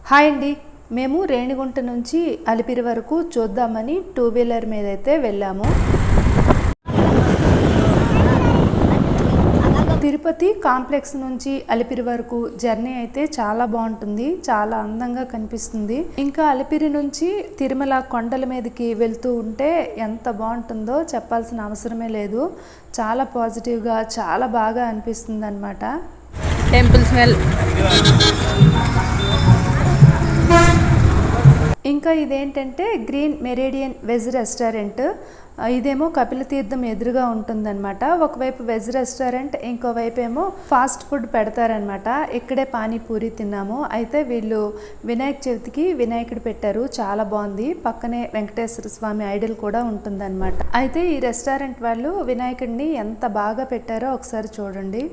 Hi అండి, మేము రేణిగుంట నుంచి అలిపిరి వరకు చూద్దామని 2 వీలర్ మీద అయితే వెళ్ళాము. తిరుపతి కాంప్లెక్స్ నుంచి అలిపిరి వరకు జర్నీ అయితే చాలా బాగుంటుంది, చాలా అందంగా కనిపిస్తుంది. ఇంకా అలిపిరి నుంచి తిరుమల కొండల మీదకి వెళ్తూ ఉంటే ఎంత బాగుంటుందో చెప్పాల్సిన అవసరమే లేదు. చాలా పాజిటివ్గా చాలా బాగా అనిపిస్తుంది అన్నమాట. Temple smell. ఇంకా ఇదేంటంటే గ్రీన్ మెరిడియన్ వెజ్ రెస్టారెంట్. ఇదేమో కపిలతీర్థం ఎదురుగా ఉంటుందన్నమాట. ఒకవైపు వెజ్ రెస్టారెంట్, ఇంకోవైపు ఏమో ఫాస్ట్ ఫుడ్ పెడతారనమాట. ఇక్కడే పానీపూరి తిన్నాము. అయితే వీళ్ళు వినాయక చవితికి వినాయకుడు పెట్టారు, చాలా బాగుంది. పక్కనే వెంకటేశ్వర స్వామి ఐడల్ కూడా ఉంటుందన్నమాట. అయితే ఈ రెస్టారెంట్ వాళ్ళు వినాయకుడిని ఎంత బాగా పెట్టారో ఒకసారి చూడండి.